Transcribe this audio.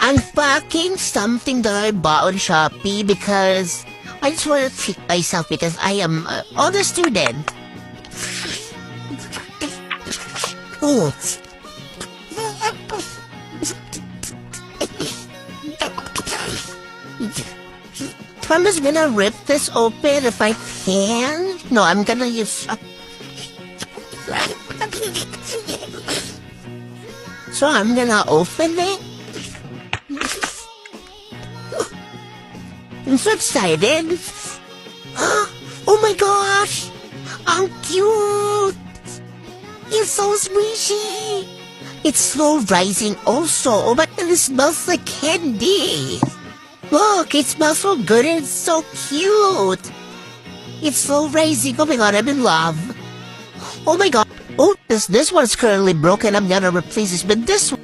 Unpacking something that I bought on Shopee because I just want to treat myself because I am on a student. Oh. So I'm just gonna rip this open if I can. No, I'm gonna use... So I'm gonna open it. I'm so excited. Oh my gosh! How cute! It's so squishy! It's slow rising also. Oh my god, it smells like candy! Look, it smells so good and it's so cute! It's slow rising. Oh my god, I'm in love. Oh my god. Oh, this one's currently broken. I'm gonna replace this with this one.